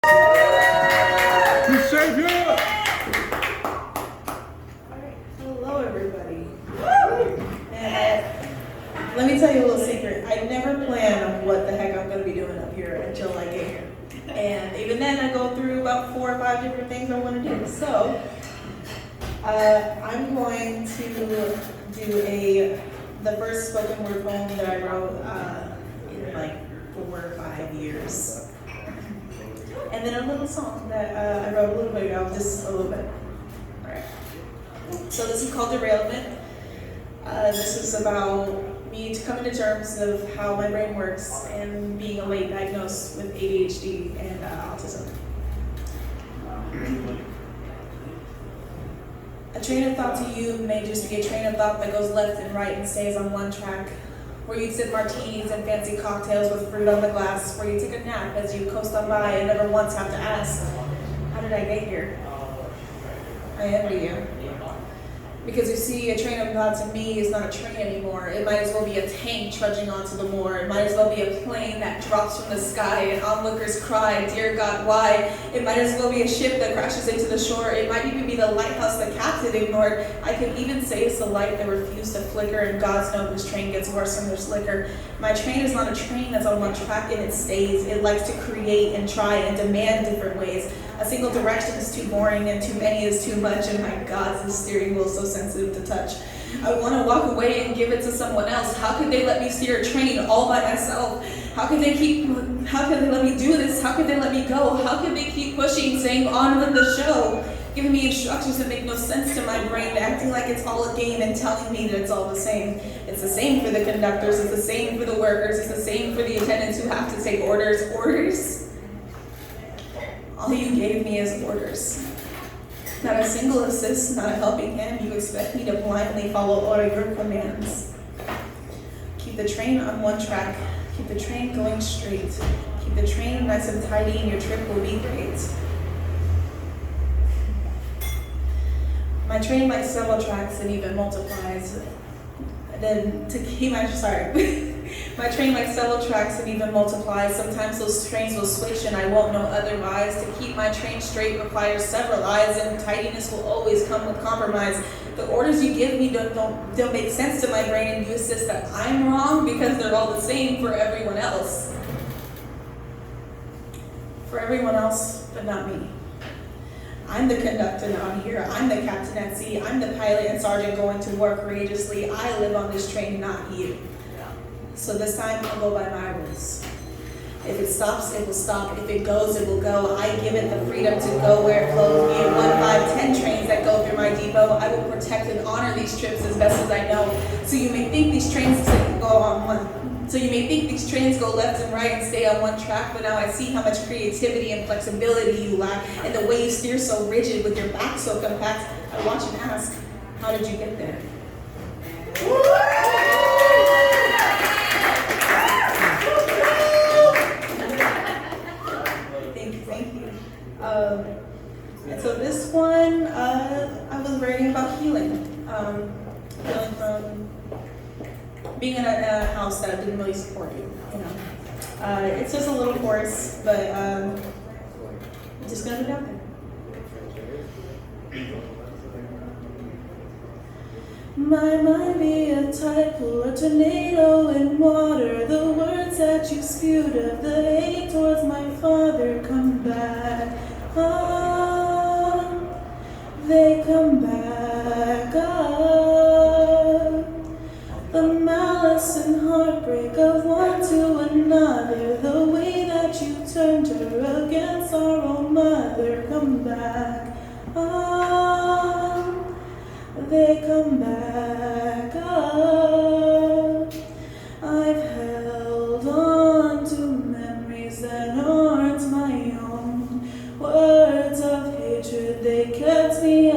Meshayla! Hello, everybody. And let me tell you a little secret. I never plan what the heck I'm going to be doing up here until I get here. And even then, I go through about 4 or 5 different things I want to do. So, I'm going to do the first spoken word poem that I wrote in like 4 or 5 years. And then a little song that I wrote a little bit ago, just a little bit. All right. So this is called Derailment. This is about me coming to terms of how my brain works and being a late diagnosed with ADHD and autism. A train of thought to you may just be a train of thought that goes left and right and stays on one track, where you sip martinis and fancy cocktails with fruit on the glass, where you take a nap as you coast on by and never once have to ask, how did I get here? I envy you. Because you see, a train of thought to me is not a train anymore. It might as well be a tank trudging onto the moor. It might as well be a plane that drops from the sky and onlookers cry, dear God, why? It might as well be a ship that crashes into the shore. It might even be the lighthouse the captain ignored. I could even say it's the light that refused to flicker, and God's knows this train gets worse when there's liquor. My train is not a train that's on one track and it stays. It likes to create and try and demand different ways. A single direction is too boring and too many is too much, and my God, this steering wheel is so sensitive to touch. I want to walk away and give it to someone else. How could they let me steer a train all by myself? How could they let me do this? How could they let me go? How could they keep pushing, saying on with the show? Giving me instructions that make no sense to my brain, acting like it's all a game and telling me that it's all the same. It's the same for the conductors, it's the same for the workers, it's the same for the attendants who have to take orders. Orders? All you gave me is orders. Not a single assist, not a helping hand. You expect me to blindly follow all your commands. Keep the train on one track. Keep the train going straight. Keep the train nice and tidy and your trip will be great. My train likes several tracks and even multiplies. My train likes several tracks and even multiplies. Sometimes those trains will switch and I won't know otherwise. To keep my train straight requires several eyes, and tidiness will always come with compromise. The orders you give me don't make sense to my brain, and you insist that I'm wrong because they're all the same for everyone else. For everyone else, but not me. I'm the conductor down here. I'm the captain at sea. I'm the pilot and sergeant going to work courageously. I live on this train, not you. So this time I'll go by my rules. If it stops, it will stop. If it goes, it will go. I give it the freedom to go where it flows. Be it 1, 5, 10 trains that go through my depot. I will protect and honor these trips as best as I know. So you may think these trains go left and right and stay on one track, but now I see how much creativity and flexibility you lack, and the way you steer so rigid with your back so compact. I watch and ask, how did you get there? Thank you. And so this one, I was writing about healing. Healing from being in a house that didn't really support you, you know. It's just a little coarse, but I'm just gonna put it out there. My mind be a typhoon, a tornado in water. The words that you spewed of the hate towards my father come back. They come back. The malice and heartbreak of one to another. The way that you turned her against our own mother come back. They come back up. I've held on to memories that aren't my own. Words of hatred, they kept me